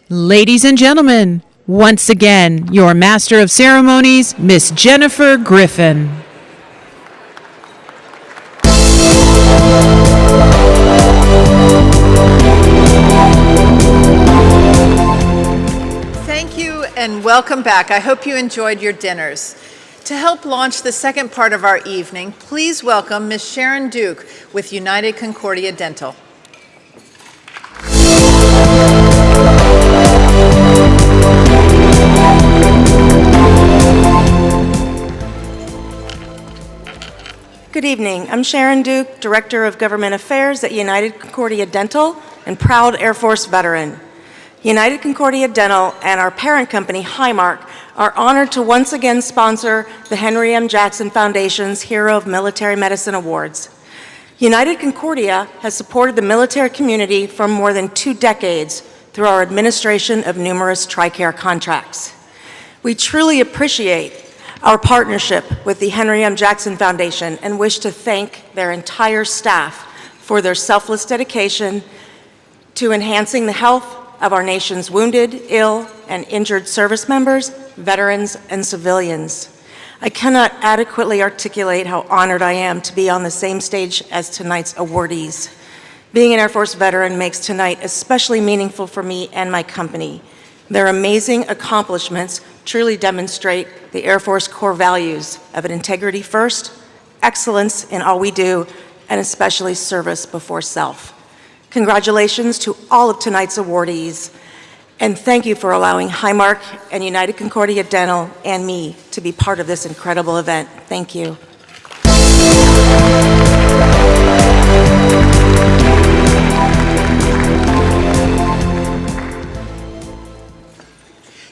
Ladies and gentlemen, once again, your Master of Ceremonies, Miss Jennifer Griffin. Thank you and welcome back. I hope you enjoyed your dinners. To help launch the second part of our evening, please welcome Ms. Sharon Duke with United Concordia Dental. Good evening. I'm Sharon Duke, Director of Government Affairs at United Concordia Dental and proud Air Force veteran. United Concordia Dental and our parent company, Highmark, are honored to once again sponsor the Henry M. Jackson Foundation's Hero of Military Medicine Awards. United Concordia has supported the military community for more than 2 decades through our administration of numerous TRICARE contracts. We truly appreciate our partnership with the Henry M. Jackson Foundation and wish to thank their entire staff for their selfless dedication to enhancing the health of our nation's wounded, ill, and injured service members, veterans, and civilians. I cannot adequately articulate how honored I am to be on the same stage as tonight's awardees. Being an Air Force veteran makes tonight especially meaningful for me and my company. Their amazing accomplishments truly demonstrate the Air Force core values of an integrity first, excellence in all we do, and especially service before self. Congratulations to all of tonight's awardees, and thank you for allowing Highmark and United Concordia Dental and me to be part of this incredible event. Thank you.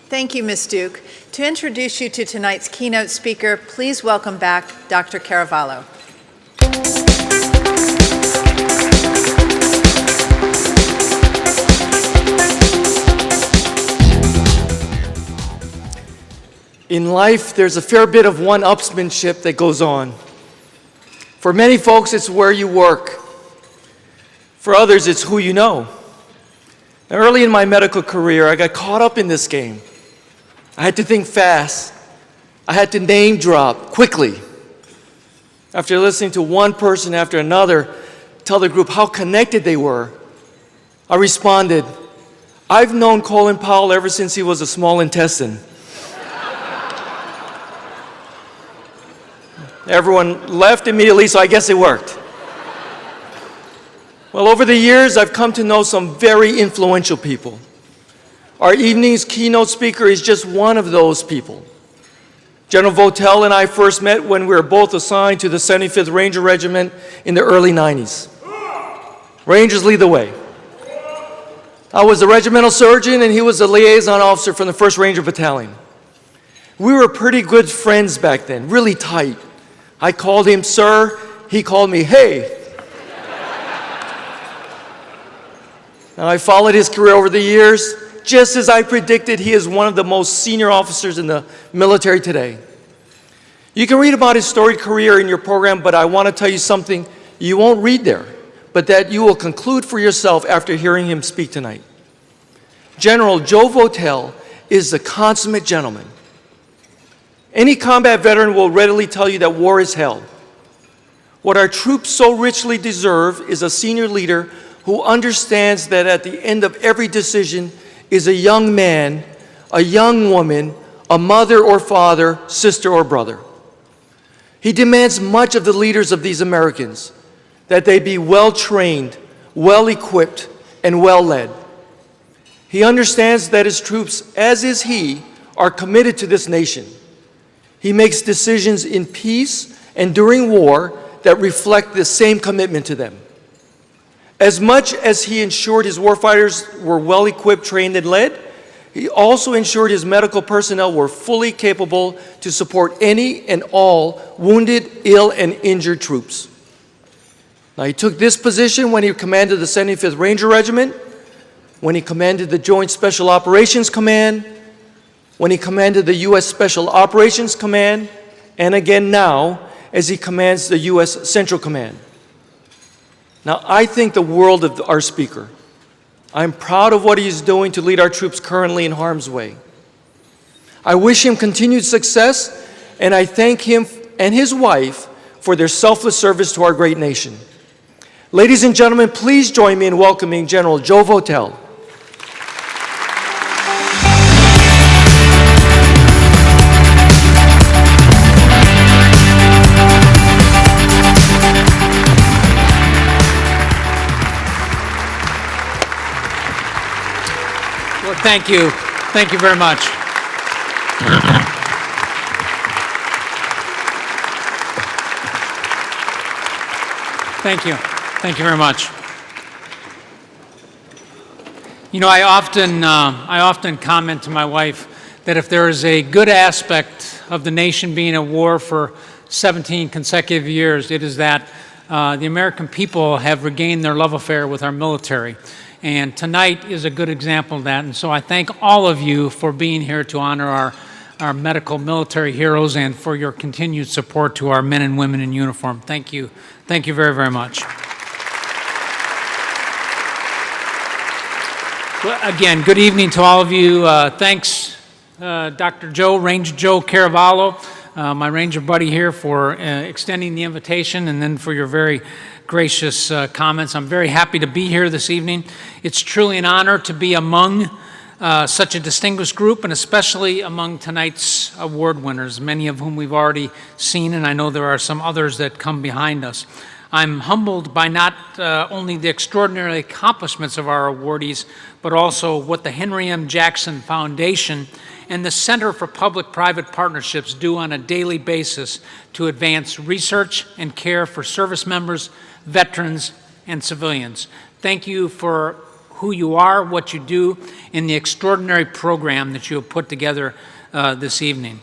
Thank you, Ms. Duke. To introduce you to tonight's keynote speaker, please welcome back Dr. Caravallo. In life, there's a fair bit of one-upsmanship that goes on. For many folks, it's where you work. For others, it's who you know. Now, early in my medical career, I got caught up in this game. I had to think fast. I had to name drop quickly. After listening to one person after another tell the group how connected they were, I responded, "I've known Colin Powell ever since he was a small intestine." Everyone left immediately, so I guess it worked. Well, over the years, I've come to know some very influential people. Our evening's keynote speaker is just one of those people. General Votel and I first met when we were both assigned to the 75th Ranger Regiment in the early 90s. Rangers lead the way. I was the regimental surgeon and he was the liaison officer from the 1st Ranger Battalion. We were pretty good friends back then, really tight. I called him sir, he called me hey. Now, I followed his career over the years. Just as I predicted, he is one of the most senior officers in the military today. You can read about his storied career in your program, but I want to tell you something you won't read there, but that you will conclude for yourself after hearing him speak tonight. General Joe Votel is the consummate gentleman. Any combat veteran will readily tell you that war is hell. What our troops so richly deserve is a senior leader who understands that at the end of every decision is a young man, a young woman, a mother or father, sister or brother. He demands much of the leaders of these Americans, that they be well-trained, well-equipped, and well-led. He understands that his troops, as is he, are committed to this nation. He makes decisions in peace and during war that reflect the same commitment to them. As much as he ensured his warfighters were well-equipped, trained, and led, he also ensured his medical personnel were fully capable to support any and all wounded, ill, and injured troops. Now, he took this position when he commanded the 75th Ranger Regiment, when he commanded the Joint Special Operations Command, when he commanded the U.S. Special Operations Command, and again now as he commands the U.S. Central Command. Now, I think the world of our speaker. I'm proud of what he is doing to lead our troops currently in harm's way. I wish him continued success, and I thank him and his wife for their selfless service to our great nation. Ladies and gentlemen, please join me in welcoming General Joe Votel. Well, thank you. Thank you very much. Thank you. Thank you very much. You know, I often comment to my wife that if there is a good aspect of the nation being at war for 17 consecutive years, it is that the American people have regained their love affair with our military. And tonight is a good example of that. And so I thank all of you for being here to honor our medical military heroes and for your continued support to our men and women in uniform. Thank you. Thank you very, very much. Well, again, good evening to all of you. Thanks, Dr. Joe, Ranger Joe Caravallo, my Ranger buddy here, for extending the invitation and then for your very gracious comments. I'm very happy to be here this evening. It's truly an honor to be among such a distinguished group, and especially among tonight's award winners, many of whom we've already seen, and I know there are some others that come behind us. I'm humbled by not only the extraordinary accomplishments of our awardees, but also what the Henry M. Jackson Foundation and the Center for Public-Private Partnerships do on a daily basis to advance research and care for service members, veterans, and civilians. Thank you for who you are, what you do, and the extraordinary program that you have put together this evening.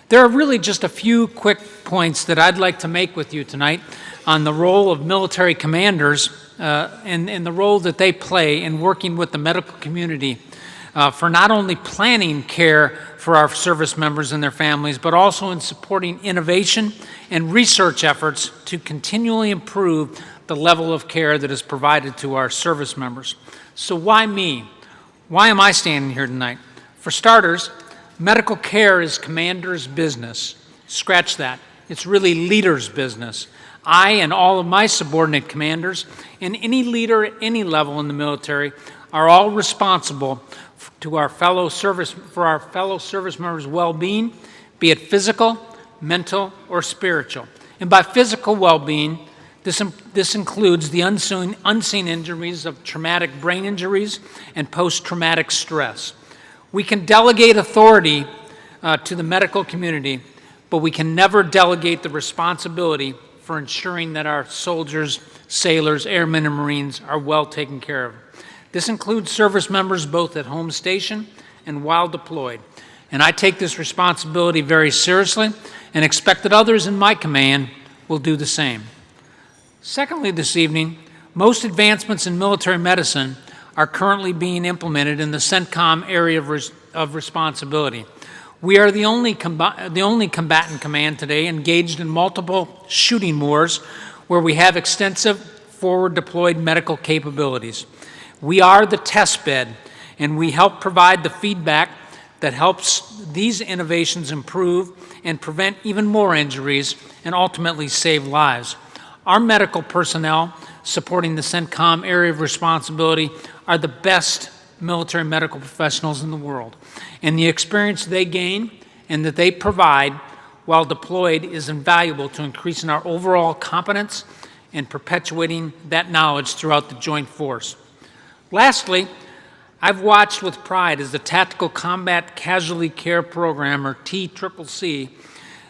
There are really just a few quick points that I'd like to make with you tonight on the role of military commanders and the role that they play in working with the medical community for not only planning care for our service members and their families, but also in supporting innovation and research efforts to continually improve the level of care that is provided to our service members. So why me? Why am I standing here tonight? For starters, medical care is commander's business. Scratch that. It's really leader's business. I and all of my subordinate commanders and any leader at any level in the military are all responsible for our fellow service members' well-being, be it physical, mental, or spiritual. And by physical well-being, this includes the unseen injuries of traumatic brain injuries and post-traumatic stress. We can delegate authority to the medical community, but we can never delegate the responsibility for ensuring that our soldiers, sailors, airmen, and Marines are well taken care of. This includes service members both at home station and while deployed. And I take this responsibility very seriously and expect that others in my command will do the same. Secondly, this evening, most advancements in military medicine are currently being implemented in the CENTCOM area of responsibility. We are the only combatant command today engaged in multiple shooting wars where we have extensive forward deployed medical capabilities. We are the test bed, and we help provide the feedback that helps these innovations improve and prevent even more injuries and ultimately save lives. Our medical personnel supporting the CENTCOM area of responsibility are the best military medical professionals in the world. And the experience they gain and that they provide while deployed is invaluable to increasing our overall competence and perpetuating that knowledge throughout the joint force. Lastly, I've watched with pride as the Tactical Combat Casualty Care Program, or TCCC,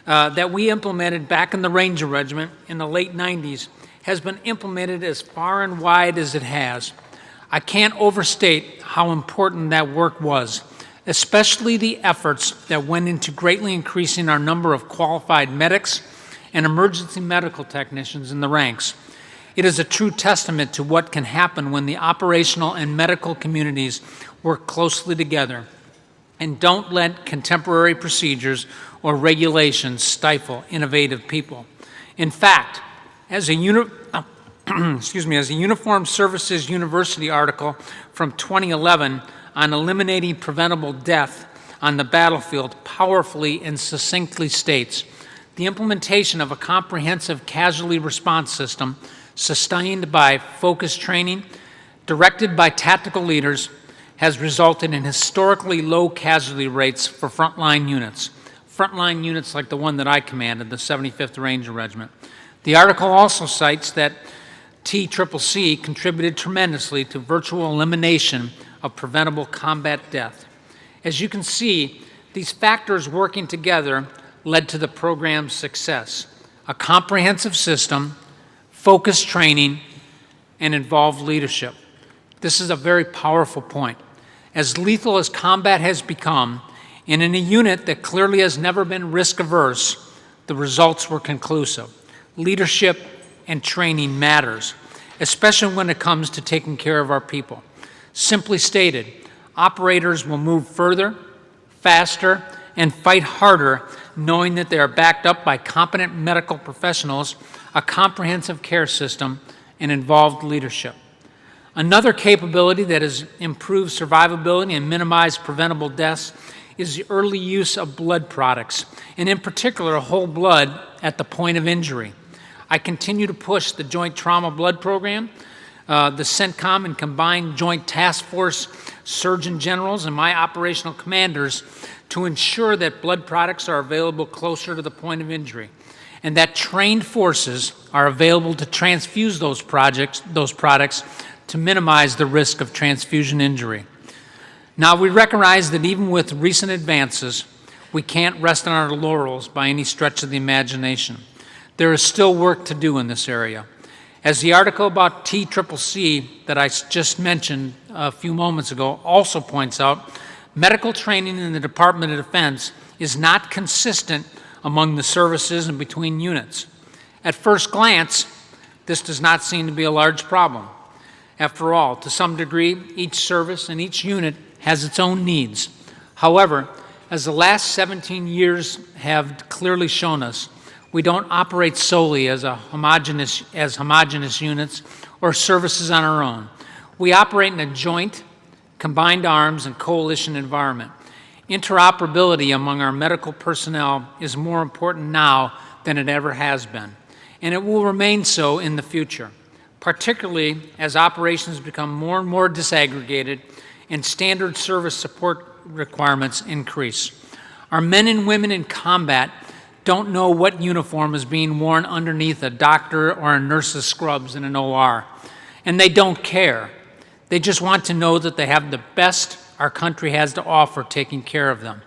that we implemented back in the Ranger Regiment in the late 90s has been implemented as far and wide as it has. I can't overstate how important that work was, especially the efforts that went into greatly increasing our number of qualified medics and emergency medical technicians in the ranks. It is a true testament to what can happen when the operational and medical communities work closely together and don't let contemporary procedures or regulations stifle innovative people. In fact, as a excuse me, as a Uniformed Services University article from 2011 on eliminating preventable death on the battlefield powerfully and succinctly states, the implementation of a comprehensive casualty response system sustained by focused training, directed by tactical leaders, has resulted in historically low casualty rates for frontline units like the one that I commanded, the 75th Ranger Regiment. The article also cites that TCCC contributed tremendously to virtual elimination of preventable combat death. As you can see, these factors working together led to the program's success: a comprehensive system, focused training, and involved leadership. This is a very powerful point. As lethal as combat has become, and in a unit that clearly has never been risk-averse, the results were conclusive. Leadership and training matters, especially when it comes to taking care of our people. Simply stated, operators will move further, faster, and fight harder, knowing that they are backed up by competent medical professionals, a comprehensive care system, and involved leadership. Another capability that has improved survivability and minimized preventable deaths is the early use of blood products, and in particular, whole blood at the point of injury. I continue to push the Joint Trauma Blood Program, the CENTCOM and Combined Joint Task Force Surgeon Generals and my operational commanders to ensure that blood products are available closer to the point of injury, and that trained forces are available to transfuse those products to minimize the risk of transfusion injury. Now, we recognize that even with recent advances, we can't rest on our laurels by any stretch of the imagination. There is still work to do in this area. As the article about TCCC that I just mentioned a few moments ago also points out, medical training in the Department of Defense is not consistent among the services and between units. At first glance, this does not seem to be a large problem. After all, to some degree, each service and each unit has its own needs. However, as the last 17 years have clearly shown us, we don't operate solely as homogeneous units or services on our own. We operate in a joint, combined arms, and coalition environment. Interoperability among our medical personnel is more important now than it ever has been, and it will remain so in the future, particularly as operations become more and more disaggregated and standard service support requirements increase. Our men and women in combat don't know what uniform is being worn underneath a doctor or a nurse's scrubs in an OR, and they don't care. They just want to know that they have the best our country has to offer taking care of them.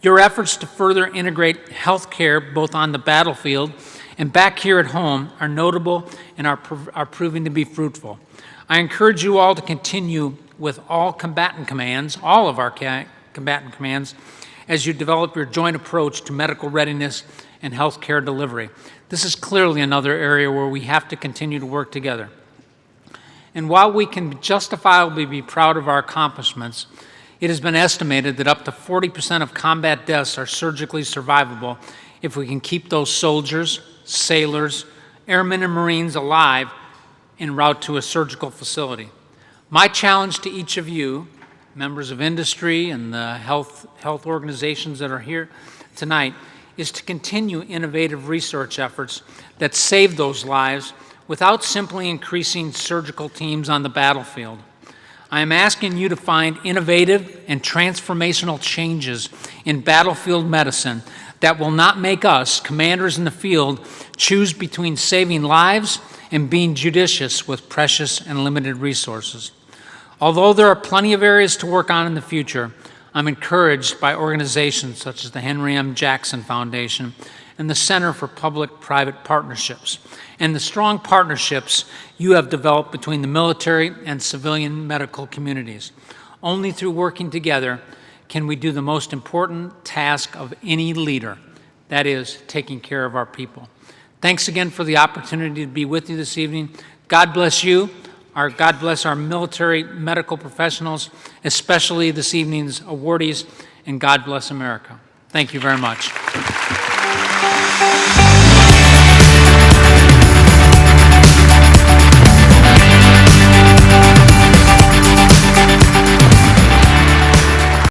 Your efforts to further integrate health care both on the battlefield and back here at home are notable and are proving to be fruitful. I encourage you all to continue with all combatant commands, all of our combatant commands, as you develop your joint approach to medical readiness and health care delivery. This is clearly another area where we have to continue to work together. And while we can justifiably be proud of our accomplishments, it has been estimated that up to 40% of combat deaths are surgically survivable if we can keep those soldiers, sailors, airmen, and Marines alive en route to a surgical facility. My challenge to each of you, members of industry and the health organizations that are here tonight, is to continue innovative research efforts that save those lives without simply increasing surgical teams on the battlefield. I am asking you to find innovative and transformational changes in battlefield medicine that will not make us, commanders in the field, choose between saving lives and being judicious with precious and limited resources. Although there are plenty of areas to work on in the future, I'm encouraged by organizations such as the Henry M. Jackson Foundation and the Center for Public-Private Partnerships, and the strong partnerships you have developed between the military and civilian medical communities. Only through working together can we do the most important task of any leader, that is, taking care of our people. Thanks again for the opportunity to be with you this evening. God bless you. God bless our military medical professionals, especially this evening's awardees, and God bless America. Thank you very much.